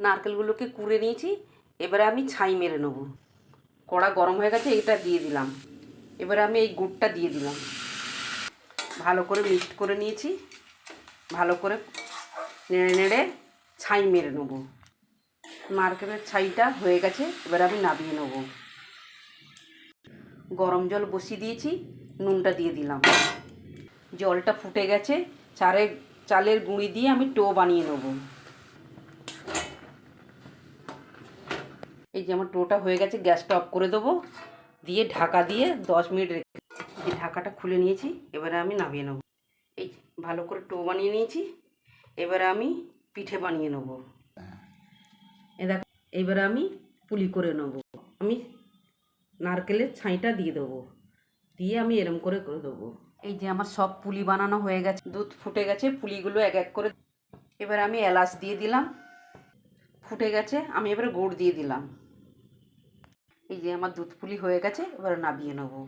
নারকেলগুলোকে কুড়ে নিয়েছি, এবারে আমি ছাই মেরে নেব। কড়া গরম হয়ে গেছে, এটা দিয়ে দিলাম। এবারে আমি এই গুড়টা দিয়ে দিলাম, ভালো করে মিক্সড করে নিয়েছি। ভালো করে নেড়ে নেড়ে ছাই মেরে নেব। নারকেলের ছাইটা হয়ে গেছে, এবার আমি নামিয়ে নেব। গরম জল বসিয়ে দিয়েছি, নুনটা দিয়ে দিলাম। জলটা ফুটে গেছে, চালের গুঁড়ি দিয়ে আমি টো বানিয়ে নেব। এই যে আমার টোটা হয়ে গেছে, গ্যাসটা অফ করে দেবো, দিয়ে ঢাকা দিয়ে 10 মিনিট রেখে, এই ঢাকাটা খুলে নিয়েছি। এবারে আমি নামিয়ে নেব। এই ভালো করে টো বানিয়ে নিয়েছি, এবারে আমি পিঠে বানিয়ে নেব। দেখো, এবারে আমি পুলি করে নেব। আমি নারকেলের ছাইটা দিয়ে দেবো, দিয়ে আমি এরম করে করে দেবো। এই যে আমার সব পুলি বানানো হয়ে গেছে, দুধ ফুটে গেছে, পুলিগুলো এক এক করে এবার আমি এলাচ দিয়ে দিলাম। ফুটে গেছে, আমি এবারে গুড় দিয়ে দিলাম। এই যে আমার দুধ পুলি হয়ে গেছে, এবারে নামিয়ে নেবো।